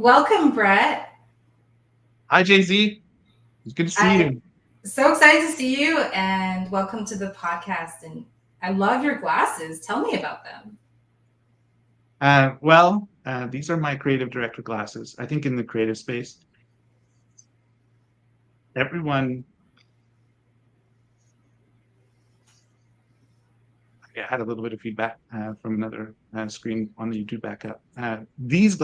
Welcome, Brett. Hi, Jay-Z. It's good to see I'm you. so excited to see you and welcome to the podcast. And I love your glasses. Tell me about them. These are my creative director glasses. I think in the creative space, everyone I had a little bit of feedback from another screen on the YouTube backup. These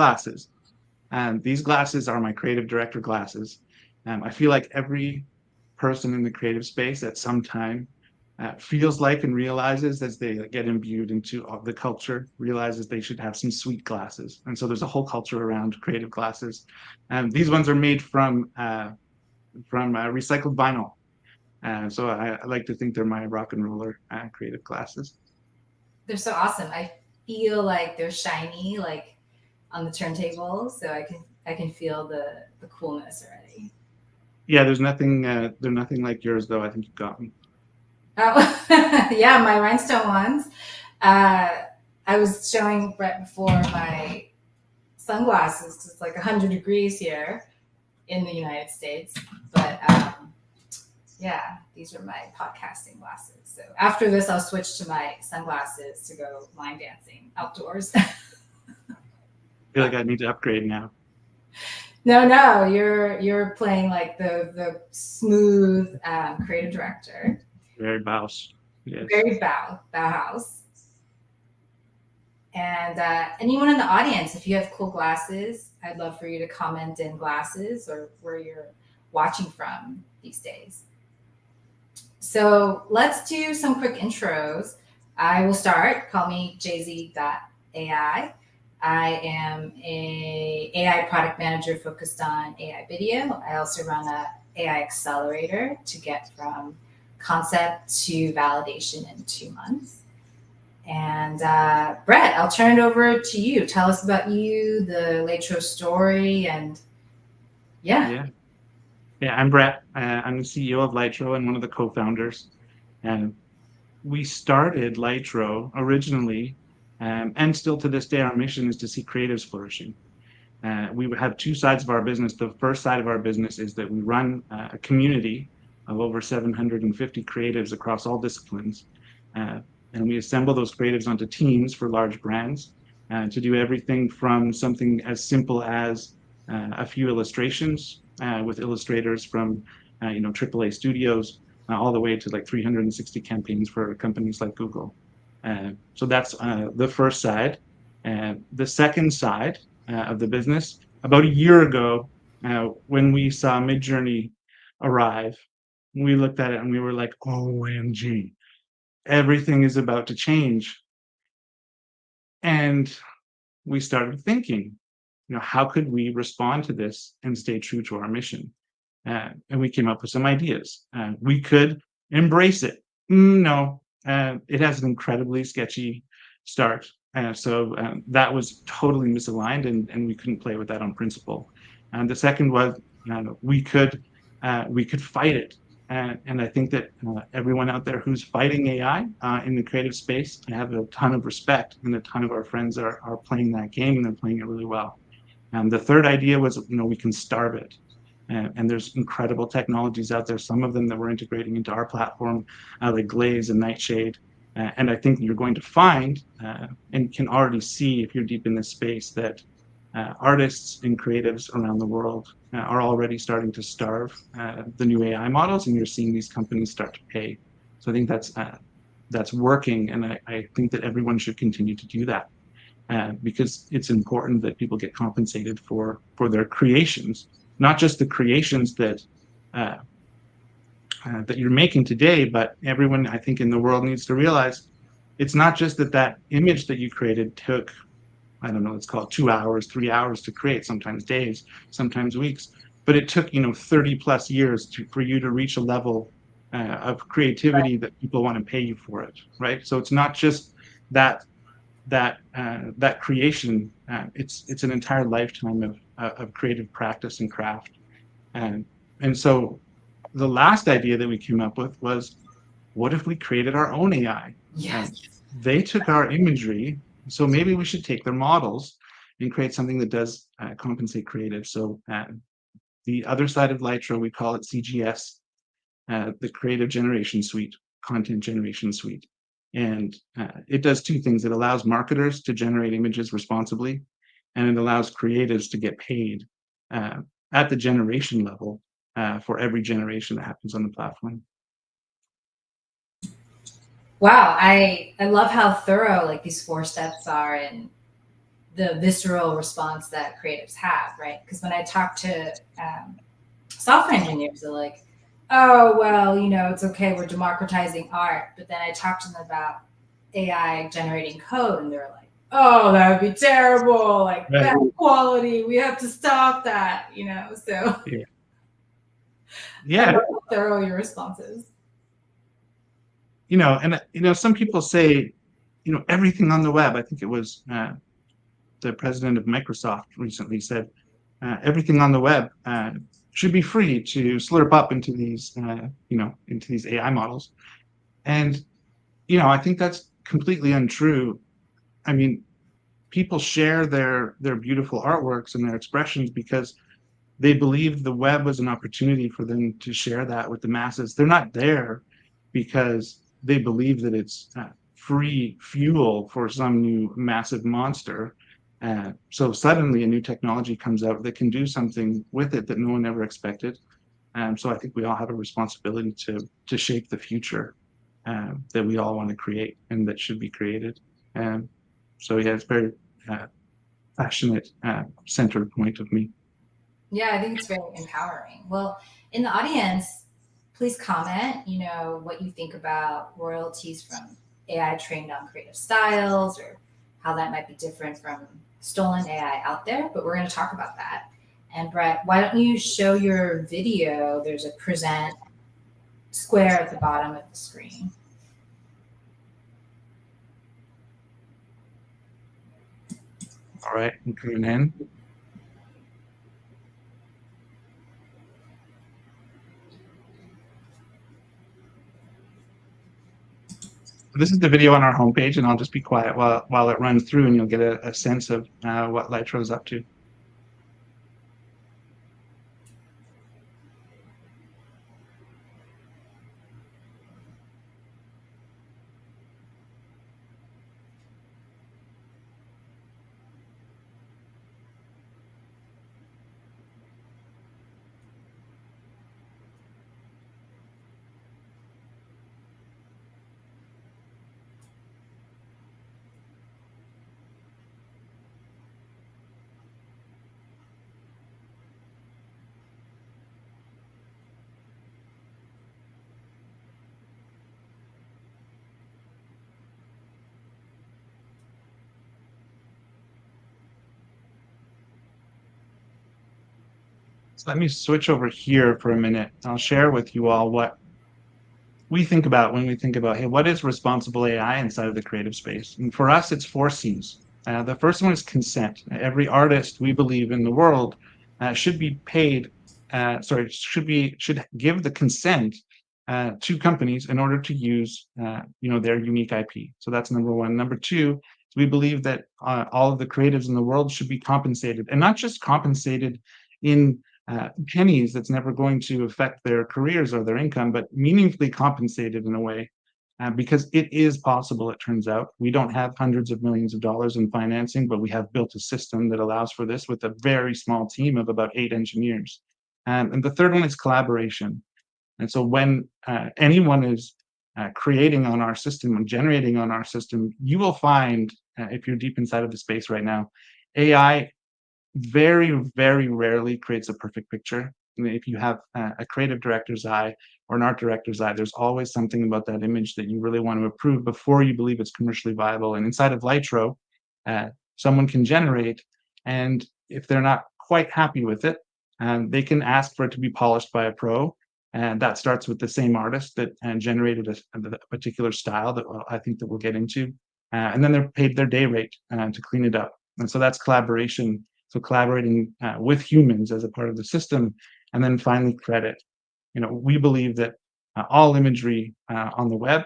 glasses are my creative director glasses. I feel like every person in the creative space at some time feels like and realizes as they get imbued into the culture, realizes they should have some sweet glasses. And so there's a whole culture around creative glasses. These ones are made from recycled vinyl. So I like to think they're my rock and roller creative glasses. They're so awesome. I feel like they're shiny, like on the turntable, so I can feel the coolness already. Yeah, they're nothing like yours though. I think you got me. Oh, yeah, my rhinestone ones. Uh, I was showing Brett before my sunglasses because it's like 100 degrees here in the United States, but yeah, these are my podcasting glasses. So after this, I'll switch to my sunglasses to go line dancing outdoors. I feel like I need to upgrade now. No, you're playing like the smooth creative director, Very boss. Yes. very Bauhaus. And anyone in the audience, if you have cool glasses, I'd love for you to comment in glasses or where you're watching from these days. So let's do some quick intros. I will start. Call me jz.ai. I am a AI product manager focused on AI video. I also run a AI accelerator to get from concept to validation in 2 months. And Brett, I'll turn it over to you. Tell us about you, the Laetro story, and yeah. Yeah. Yeah, I'm Brett. I'm the CEO of Laetro and one of the co-founders. And we started Laetro originally, and still to this day, our mission is to see creatives flourishing. We have two sides of our business. The first side of our business is that we run a community of over 750 creatives across all disciplines. Uh, and we assemble those creatives onto teams for large brands to do everything from something as simple as a few illustrations with illustrators from AAA studios all the way to like 360 campaigns for companies like Google. So that's the first side. The second side of the business, about a year ago, when we saw Midjourney arrive, we looked at it and we were like, OMG, everything is about to change. And we started thinking, how could we respond to this and stay true to our mission? And we came up with some ideas. We could embrace it. No, it has an incredibly sketchy start. So that was totally misaligned, and we couldn't play with that on principle. And the second was we could fight it. And I think that everyone out there who's fighting AI in the creative space, I have a ton of respect, and a ton of our friends are playing that game, and they're playing it really well. And the third idea was, we can starve it. And there's incredible technologies out there, some of them that we're integrating into our platform, like Glaze and Nightshade. And I think you're going to find and can already see if you're deep in this space that artists and creatives around the world are already starting to starve the new AI models, and you're seeing these companies start to pay. So I think that's working, and I think that everyone should continue to do that because it's important that people get compensated for their creations, not just the creations uh, that you're making today, but everyone I think in the world needs to realize it's not just that image that you created took, I don't know, let's call it 2 hours, 3 hours to create, sometimes days, sometimes weeks, but it took 30 plus years for you to reach a level of creativity that people want to pay you for it, right? So it's not just that that creation. It's an entire lifetime of creative practice and craft. And so the last idea that we came up with was, what if we created our own AI? Yes. They took our imagery, so maybe we should take their models and create something that does compensate creative. So the other side of Laetro, we call it CGS, the Creative Generation Suite, Content Generation Suite. And it does two things. It allows marketers to generate images responsibly, and it allows creatives to get paid at the generation level for every generation that happens on the platform. Wow, I love how thorough like these 4 steps are and the visceral response that creatives have, right? Because when I talk to software engineers, they're like, "Oh, well, it's okay, we're democratizing art." But then I talk to them about AI generating code, and they're like, "Oh, that would be terrible! Like Right. bad quality. We have to stop that." So Yeah. I Yeah. love how thorough your response is. And some people say, everything on the web. I think it was the president of Microsoft recently said everything on the web should be free to slurp up into these AI models. And I think that's completely untrue. I mean, people share their beautiful artworks and their expressions because they believe the web was an opportunity for them to share that with the masses. They're not there because they believe that it's free fuel for some new massive monster. So suddenly a new technology comes out that can do something with it that no one ever expected. So I think we all have a responsibility to shape the future that we all want to create and that should be created. So yeah, it's very passionate center point of me. Yeah, I think it's very empowering. Well, in the audience, please comment, what you think about royalties from AI trained on creative styles or how that might be different from stolen AI out there. But we're going to talk about that. And Brett, why don't you show your video? There's a present square at the bottom of the screen. All right, I'm coming in. This is the video on our homepage, and I'll just be quiet while it runs through, and you'll get a sense of what Laetro is up to. So let me switch over here for a minute. I'll share with you all what we think about when we think about, hey, what is responsible AI inside of the creative space? And for us, it's 4 C's. The first one is consent. Every artist we believe in the world should be paid. Should give the consent to companies in order to use their unique IP. So that's number one. Number two, we believe that all of the creatives in the world should be compensated, and not just compensated in pennies that's never going to affect their careers or their income, but meaningfully compensated in a way. Because it is possible, it turns out. We don't have hundreds of millions of dollars in financing, but we have built a system that allows for this with a very small team of about 8 engineers. And the third one is collaboration. And so when anyone is creating on our system and generating on our system, you will find, if you're deep inside of the space right now, AI very, very rarely creates a perfect picture. I mean, if you have a creative director's eye or an art director's eye, there's always something about that image that you really want to approve before you believe it's commercially viable. And inside of Laetro, someone can generate, and if they're not quite happy with it, they can ask for it to be polished by a pro. And that starts with the same artist that generated a particular style that I think that we'll get into. And then they're paid their day rate to clean it up. And so that's collaboration. So collaborating with humans as a part of the system. And then finally, credit. We believe that all imagery on the web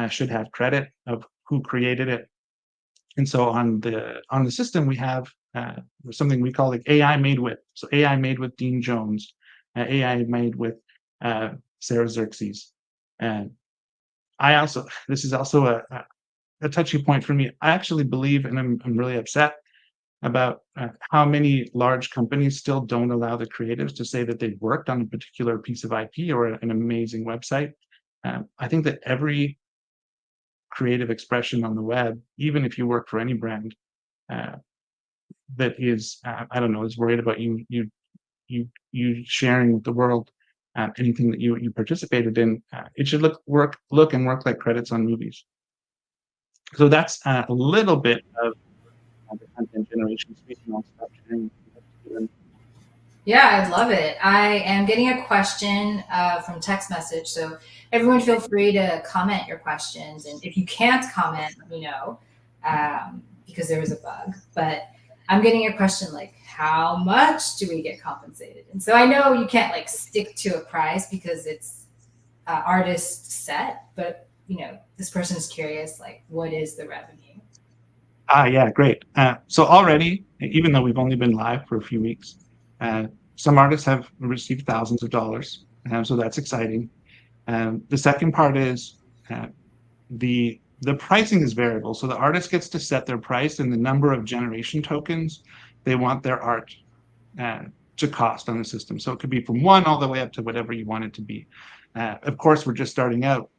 should have credit of who created it. And so on the system, we have something we call like AI made with. So AI made with Dean Jones, AI made with Sarah Xerxes. And this is also a touchy point for me. I actually believe, and I'm really upset about how many large companies still don't allow the creatives to say that they've worked on a particular piece of IP or an amazing website. I think that every creative expression on the web, even if you work for any brand uh, that is, I don't know, is worried about you sharing with the world anything that you participated in, it should look and work like credits on movies. So that's a little bit of the content generation space, and I'll stop sharing. Yeah, I love it. I am getting a question from text message. So everyone feel free to comment your questions. And if you can't comment, let me know because there was a bug. But I'm getting a question like, how much do we get compensated? And so I know you can't like stick to a price because it's artist set, but this person is curious, like, what is the revenue? Yeah, great. So already, even though we've only been live for a few weeks, some artists have received thousands of dollars. So that's exciting. The second part is the pricing is variable. So the artist gets to set their price and the number of generation tokens they want their art to cost on the system. So it could be from 1 all the way up to whatever you want it to be. Of course, we're just starting out,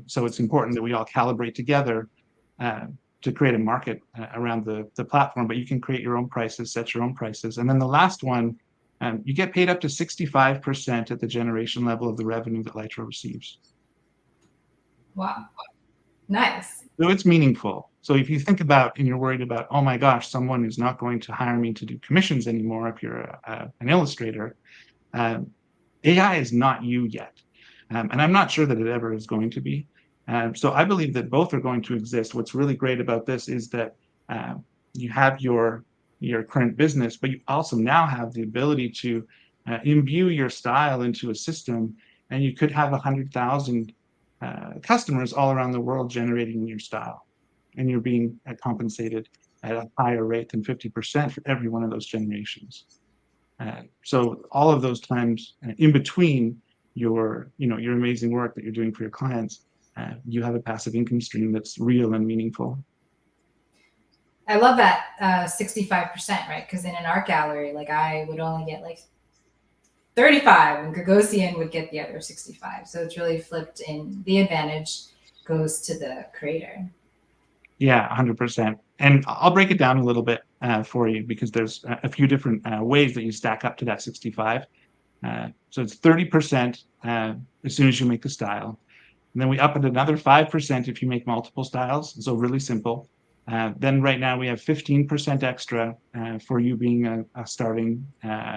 so it's important that we all calibrate together to create a market around the platform. But you can create your own prices, set your own prices. And then the last one, you get paid up to 65% at the generation level of the revenue that Laetro receives. Wow. Nice. So it's meaningful. So if you think about and you're worried about, oh my gosh, someone is not going to hire me to do commissions anymore if you're an illustrator, AI is not you yet. And I'm not sure that it ever is going to be. So I believe that both are going to exist. What's really great about this is that you have your current business, but you also now have the ability to imbue your style into a system, and you could have 100,000 customers all around the world generating your style, and you're being compensated at a higher rate than 50% for every one of those generations. So all of those times in between your amazing work that you're doing for your clients, you have a passive income stream that's real and meaningful. I love that 65%, right? Because in an art gallery, like I would only get like 35 and Gagosian would get the other 65. So it's really flipped in the advantage goes to the creator. Yeah, 100%. And I'll break it down a little bit for you because there's a few different ways that you stack up to that 65. So it's 30% as soon as you make the style. And then we up it another 5% if you make multiple styles. So really simple. Then right now we have 15% extra for you being a starting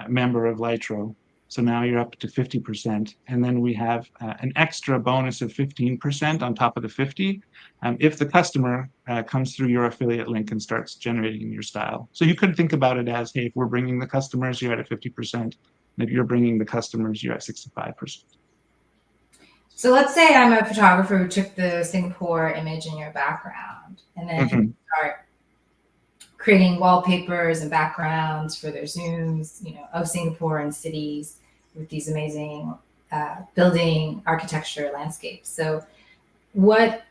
member of Laetro. So now you're up to 50%. And then we have an extra bonus of 15% on top of the 50 if the customer comes through your affiliate link and starts generating your style. So you could think about it as, hey, if we're bringing the customers, you're at a 50%. And if you're bringing the customers, you're at 65%. So let's say I'm a photographer who took the Singapore image in your background and then start creating wallpapers and backgrounds for their Zooms, of Singapore and cities with these amazing building architecture landscapes. So what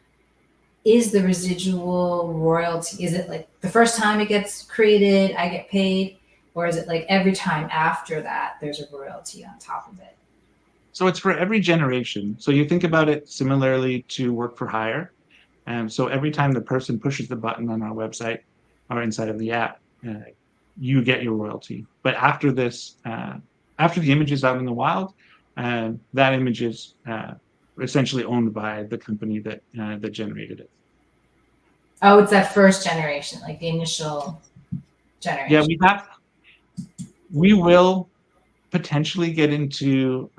is the residual royalty? Is it like the first time it gets created, I get paid? Or is it like every time after that, there's a royalty on top of it? So it's for every generation. So you think about it similarly to work for hire. And so every time the person pushes the button on our website or inside of the app, you get your royalty. But after this, after the image is out in the wild, that image is essentially owned by the company that generated it. Oh, it's that first generation, like the initial generation. Yeah, we will potentially get into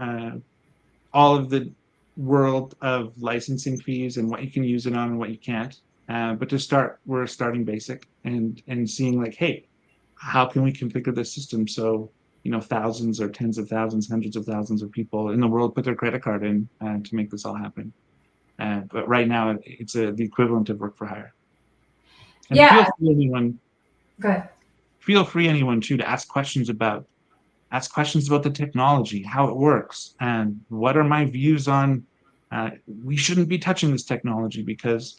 all of the world of licensing fees and what you can use it on and what you can't. But to start, we're starting basic and seeing like, hey, how can we configure this system so thousands or tens of thousands, hundreds of thousands of people in the world put their credit card in to make this all happen. But right now, it's the equivalent of work for hire. And Yeah. feel free, anyone. Go ahead. feel free, anyone too, to ask questions about the technology, how it works, and what are my views on we shouldn't be touching this technology because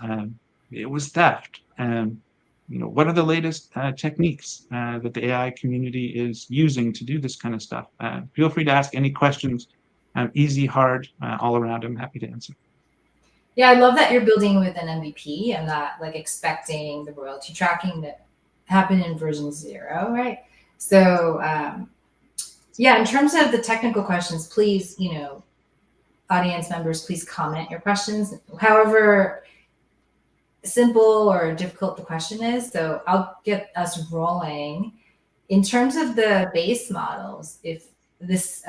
it was theft. And what are the latest techniques that the AI community is using to do this kind of stuff? Feel free to ask any questions, easy, hard, all around. I'm happy to answer. Yeah, I love that you're building with an MVP and not like expecting the royalty tracking to happen in version 0, right? So yeah, in terms of the technical questions, please, audience members, please comment your questions, however simple or difficult the question is. So I'll get us rolling. In terms of the base models, if this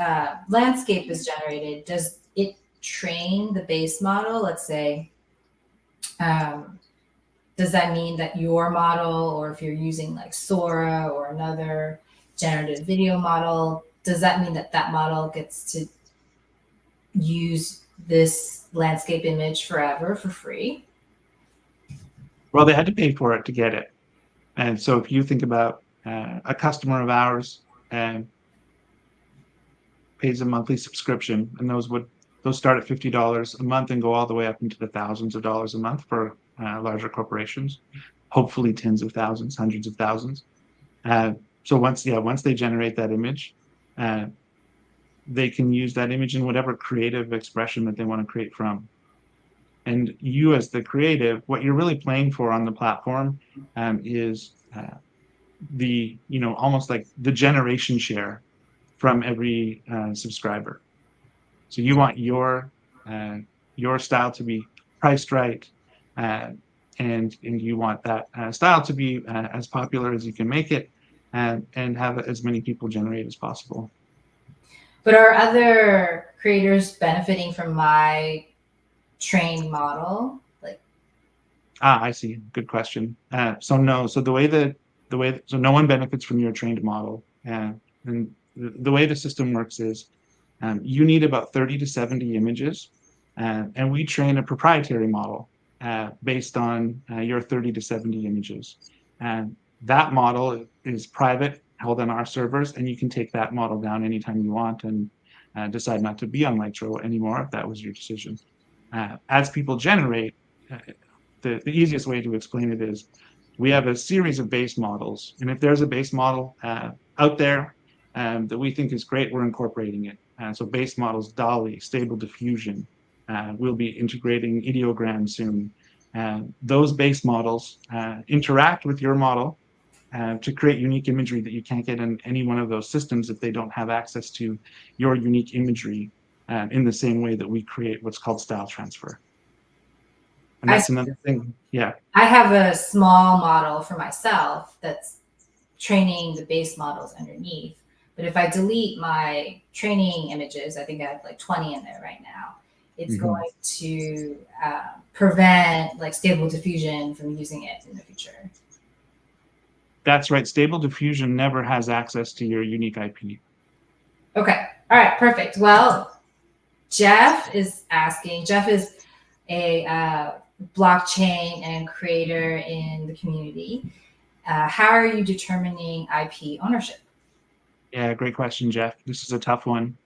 landscape is generated, does it train the base model? Let's say, does that mean that your model, or if you're using like Sora or another generative video model, does that mean that that model gets to use this landscape image forever for free? Well, they had to pay for it to get it. And so if you think about a customer of ours and pays a monthly subscription, and those start at $50 a month and go all the way up into the thousands of dollars a month for larger corporations, hopefully tens of thousands, hundreds of thousands. So once they generate that image, they can use that image in whatever creative expression that they want to create from. And you, as the creative, what you're really playing for on the platform is almost like the generation share from every subscriber. So you want your style to be priced right, and you want that style to be as popular as you can make it, and have as many people generate as possible. But are other creators benefiting from my trained model? I see. Good question. So no. So so no one benefits from your trained model, and the way the system works is you need about 30 to 70 images, and we train a proprietary model based on your 30 to 70 images. And that model is private, held on our servers, and you can take that model down anytime you want and decide not to be on Laetro anymore if that was your decision. As people generate, the easiest way to explain it is we have a series of base models, and if there's a base model out there that we think is great, we're incorporating it. So base models, DALL-E, Stable Diffusion, we'll be integrating ideogram soon. Those base models interact with your model to create unique imagery that you can't get in any one of those systems if they don't have access to your unique imagery in the same way that we create what's called style transfer. And that's another thing. Yeah. I have a small model for myself that's training the base models underneath. But if I delete my training images, I think I have like 20 in there right now. It's going to prevent like Stable Diffusion from using it in the future. That's right. Stable Diffusion never has access to your unique IP. Okay. All right. Perfect. Well, Jeff is asking. Jeff is a blockchain and creator in the community. How are you determining IP ownership? Yeah, great question, Jeff. This is a tough one.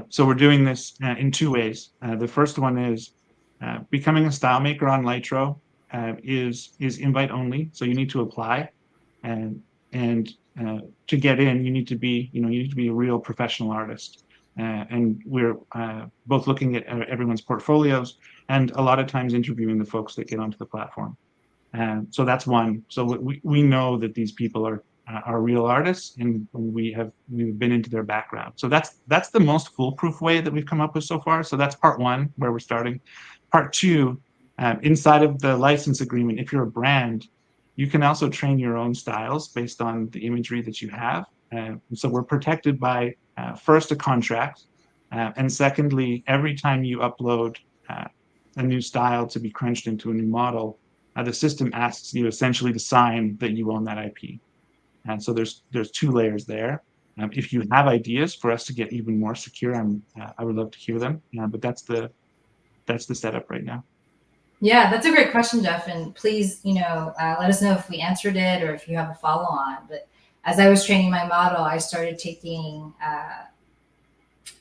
So we're doing this in two ways. The first one is becoming a style maker on Laetro is invite only. So you need to apply, and to get in, you need to be a real professional artist. And we're both looking at everyone's portfolios and a lot of times interviewing the folks that get onto the platform. So that's one. So we know that these people are real artists, and we've been into their background. So that's the most foolproof way that we've come up with so far. So that's part one, where we're starting. Part two, inside of the license agreement, if you're a brand, you can also train your own styles based on the imagery that you have. So we're protected by first a contract, and secondly, every time you upload a new style to be crunched into a new model, the system asks you essentially to sign that you own that IP. And so there's two layers there. If you have ideas for us to get even more secure, I would love to hear them. But that's the setup right now. Yeah, that's a great question, Jeff. And please, let us know if we answered it or if you have a follow on. But as I was training my model, I started taking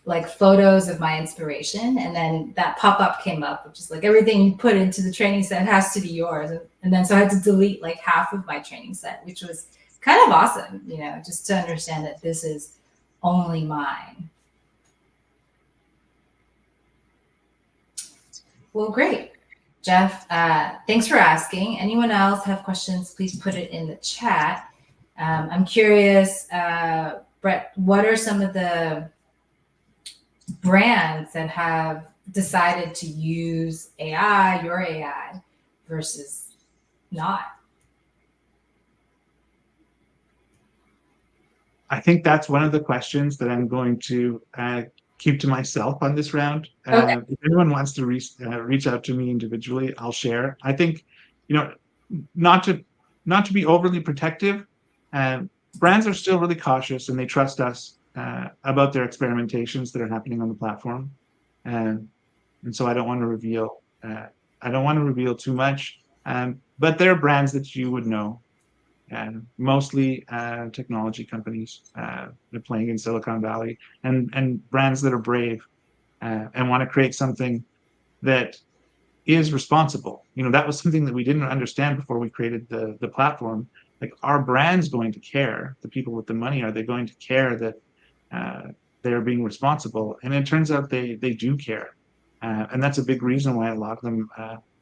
like photos of my inspiration, and then that pop-up came up, which is like everything you put into the training set has to be yours. And then so I had to delete like half of my training set, which was kind of awesome, you know, just to understand that this is only mine. Well, great. Jeff, thanks for asking. Anyone else have questions, please put it in the chat. I'm curious, Brett, what are some of the brands that have decided to use AI, your AI, versus not? I think that's one of the questions that I'm going to keep to myself on this round. Okay. If anyone wants to reach out to me individually, I'll share. I think, you know, not to be overly protective. Brands are still really cautious, and they trust us about their experimentations that are happening on the platform, and so I don't want to reveal. I don't want to reveal too much. But there are brands that you would know, and mostly technology companies that are playing in Silicon Valley, and brands that are brave and want to create something that is responsible. You know, that was something that we didn't understand before we created the platform. Like, are brands going to care? The people with the money, are they going to care that they're being responsible? And it turns out they do care, and that's a big reason why a lot of them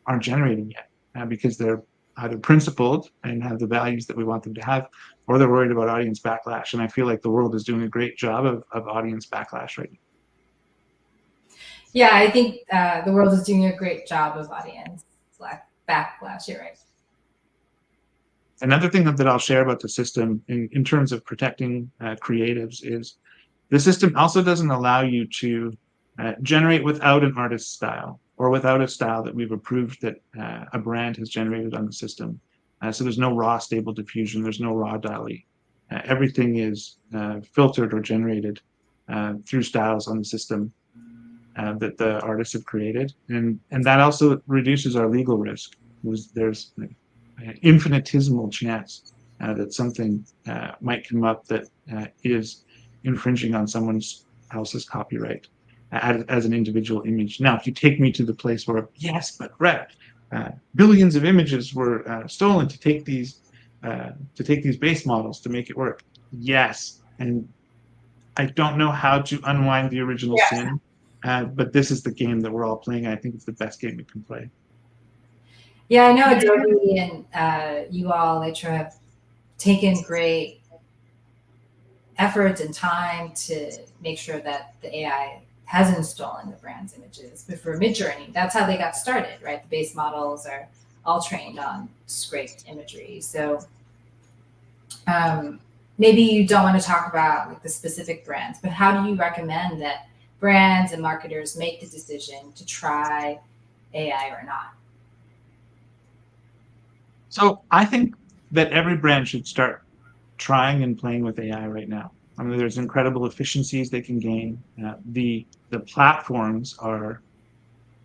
aren't generating yet, because they're either principled and have the values that we want them to have, or they're worried about audience backlash. And I feel like the world is doing a great job of audience backlash right now. Yeah, I think the world is doing a great job of audience backlash. You're right. Another thing that I'll share about the system in terms of protecting creatives is the system also doesn't allow you to generate without an artist's style, or without a style that we've approved that a brand has generated on the system. So there's no raw stable diffusion, there's no raw DALL-E. Everything is filtered or generated through styles on the system that the artists have created. And that also reduces our legal risk. There's infinitesimal chance that something might come up that is infringing on someone else's copyright as an individual image. Now, if you take me to the place where, yes, but Brett, billions of images were stolen to take these base models to make it work. Yes, and I don't know how to unwind the original sin, but this is the game that we're all playing. I think it's the best game we can play. Yeah, I know Adobe and you all, Laetro, have taken great effort and time to make sure that the AI hasn't stolen the brand's images. But for Midjourney, that's how they got started, right? The base models are all trained on scraped imagery. So maybe you don't want to talk about like the specific brands, but how do you recommend that brands and marketers make the decision to try AI or not? So I think that every brand should start trying and playing with AI right now. I mean, there's incredible efficiencies they can gain. The platforms are,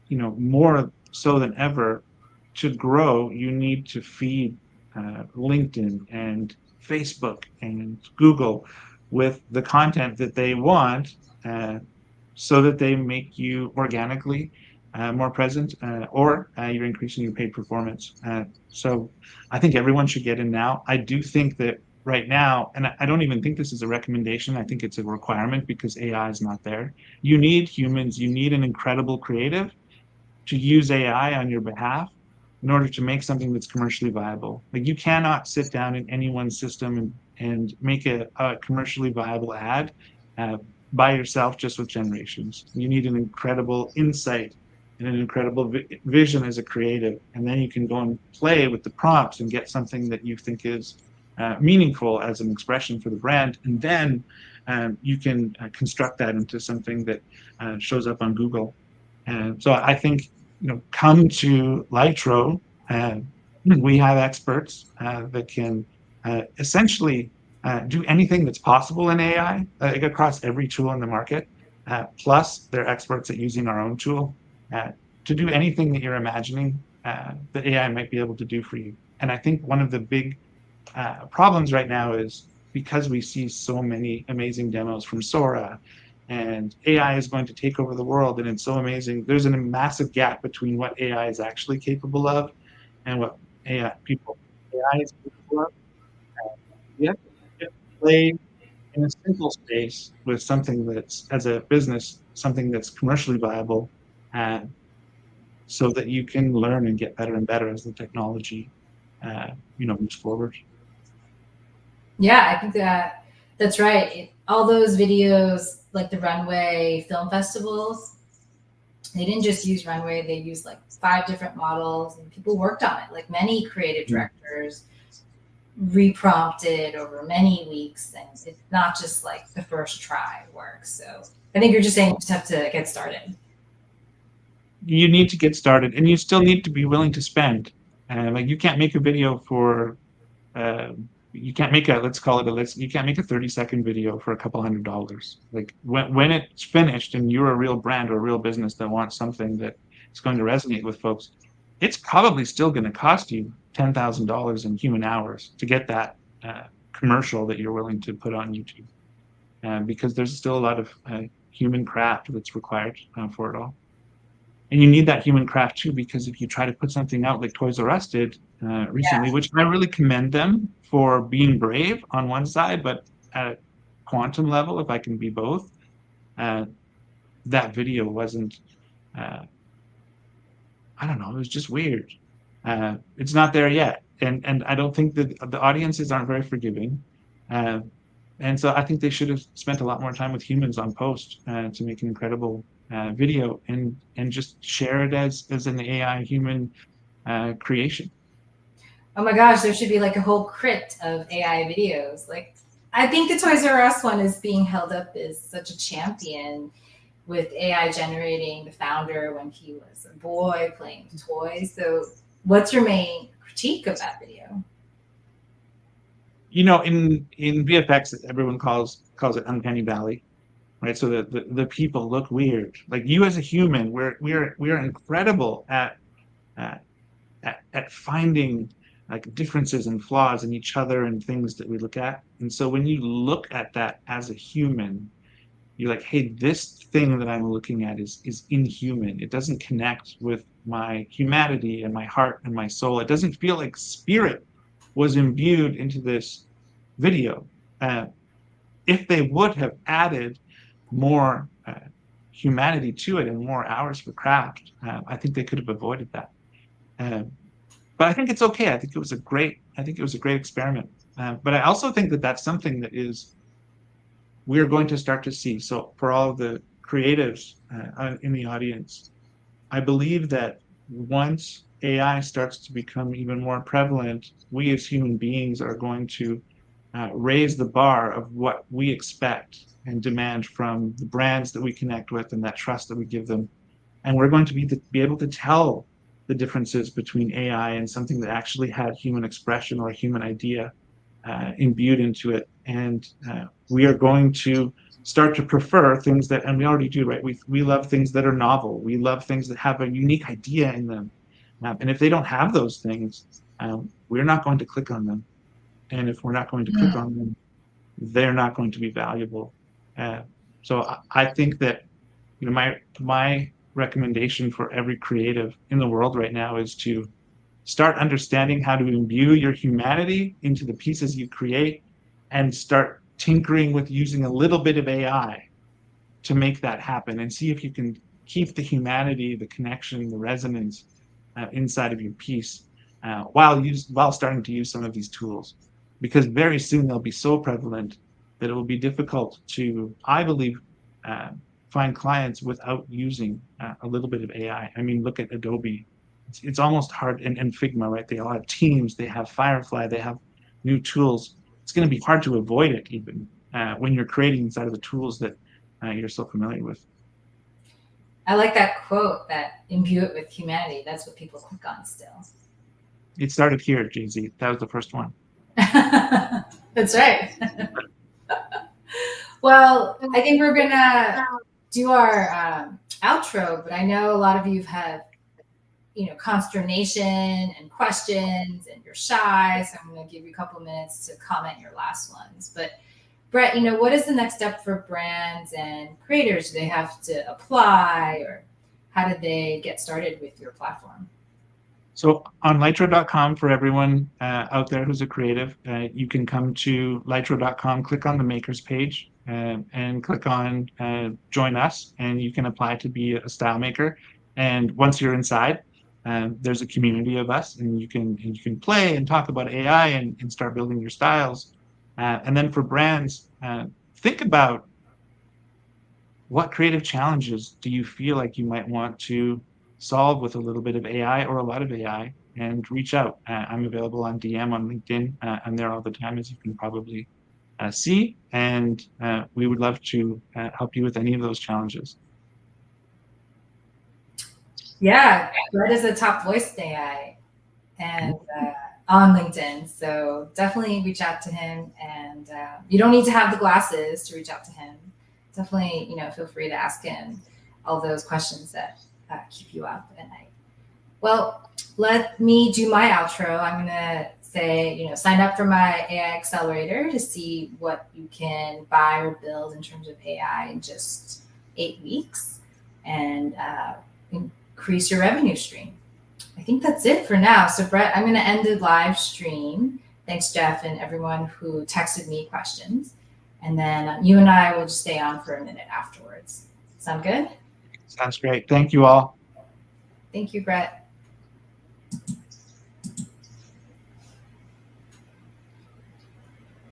you know, more so than ever. To grow, you need to feed LinkedIn and Facebook and Google with the content that they want, so that they make you organically more present, or you're increasing your paid performance. So I think everyone should get in now. I do think that right now, and I don't even think this is a recommendation, I think it's a requirement, because AI is not there. You need humans, you need an incredible creative to use AI on your behalf in order to make something that's commercially viable. Like, you cannot sit down in anyone's system and make a commercially viable ad by yourself just with generations. You need an incredible insight and an incredible vision as a creative, and then you can go and play with the prompts and get something that you think is meaningful as an expression for the brand, and then you can construct that into something that shows up on Google. And so I think, you know, come to Laetro, and we have experts that can essentially do anything that's possible in AI, across every tool in the market. Plus, they're experts at using our own tool to do anything that you're imagining that AI might be able to do for you. And I think one of the big problems right now is because we see so many amazing demos from Sora, and AI is going to take over the world, and it's so amazing. There's a massive gap between what AI is actually capable of and what AI is capable of. We have to play in a simple space with something that's, as a business, something that's commercially viable, and so that you can learn and get better and better as the technology, moves forward. Yeah, I think that's right. All those videos, like the Runway film festivals, they didn't just use Runway, they used like 5 different models and people worked on it. Like many creative directors reprompted over many weeks, and it's not just like the first try works. So I think you're just saying you just have to get started. You need to get started, and you still need to be willing to spend. Like you can't make a video for, you can't make a, let's call it a, you can't make a 30-second video for a couple $100. Like when it's finished and you're a real brand or a real business that wants something that is going to resonate with folks, it's probably still going to cost you $10,000 in human hours to get that commercial that you're willing to put on YouTube, because there's still a lot of human craft that's required for it all. And you need that human craft too, because if you try to put something out like Toys R Us did recently, which I really commend them for being brave on one side, but at a quantum level, if I can be both, that video wasn't, I don't know, it was just weird. It's not there yet. And I don't think that the audiences aren't very forgiving. And so I think they should have spent a lot more time with humans on post to make an incredible video and just share it as an AI human creation. Oh my gosh, there should be like a whole crit of AI videos. Like, I think the Toys R Us one is being held up as such a champion, with AI generating the founder when he was a boy playing with toys. So, what's your main critique of that video? In VFX, everyone calls it uncanny valley, right? So the people look weird. Like you as a human, we're incredible at finding like differences and flaws in each other and things that we look at. And so when you look at that as a human, you're like, hey, this thing that I'm looking at is inhuman. It doesn't connect with my humanity and my heart and my soul. It doesn't feel like spirit was imbued into this video. If they would have added more humanity to it and more hours for craft, I think they could have avoided that. But I think it's okay. I think it was a great experiment. But I also think that that's something that we're going to start to see. So for all of the creatives in the audience, I believe that once AI starts to become even more prevalent, we as human beings are going to raise the bar of what we expect and demand from the brands that we connect with and that trust that we give them. And we're going to be able to tell the differences between AI and something that actually had human expression or a human idea imbued into it. And we are going to start to prefer things that, and we already do, right? We love things that are novel. We love things that have a unique idea in them. And if they don't have those things, we're not going to click on them. And if we're not going to click on them, they're not going to be valuable. So I think that my recommendation for every creative in the world right now is to start understanding how to imbue your humanity into the pieces you create, and start tinkering with using a little bit of AI to make that happen, and see if you can keep the humanity, the connection, the resonance inside of your piece while starting to use some of these tools. Because very soon they'll be so prevalent that it will be difficult to, I believe, find clients without using a little bit of AI. I mean, look at Adobe. It's almost hard, and Figma, right? They all have Teams, they have Firefly, they have new tools. It's going to be hard to avoid it even when you're creating inside of the tools that you're so familiar with. I like that quote, that imbue it with humanity. That's what people click on still. It started here, Jay-Z. That was the first one. That's right. Well, I think we're gonna do our outro, but I know a lot of you have consternation and questions, and you're shy. So I'm going to give you a couple minutes to comment your last ones. But Brett, what is the next step for brands and creators? Do they have to apply, or how did they get started with your platform? So on Laetro.com, for everyone out there who's a creative, you can come to Laetro.com, click on the makers page, and click on join us, and you can apply to be a style maker. And once you're inside, there's a community of us, and you can play and talk about AI and start building your styles. And then for brands, think about what creative challenges do you feel like you might want to solve with a little bit of AI or a lot of AI, and reach out. I'm available on DM on LinkedIn. I'm there all the time, as you can probably see, and we would love to help you with any of those challenges. Yeah, Brett is a top voice in AI and on LinkedIn. So definitely reach out to him, and you don't need to have the glasses to reach out to him. Definitely, feel free to ask him all those questions that keep you up at night. Well, let me do my outro. I'm going to say, sign up for my AI accelerator to see what you can buy or build in terms of AI in just 8 weeks, and increase your revenue stream. I think that's it for now. So Brett, I'm going to end the live stream. Thanks, Jeff, and everyone who texted me questions. And then you and I will just stay on for a minute afterwards. Sound good? Sounds great. Thank you all. Thank you, Brett.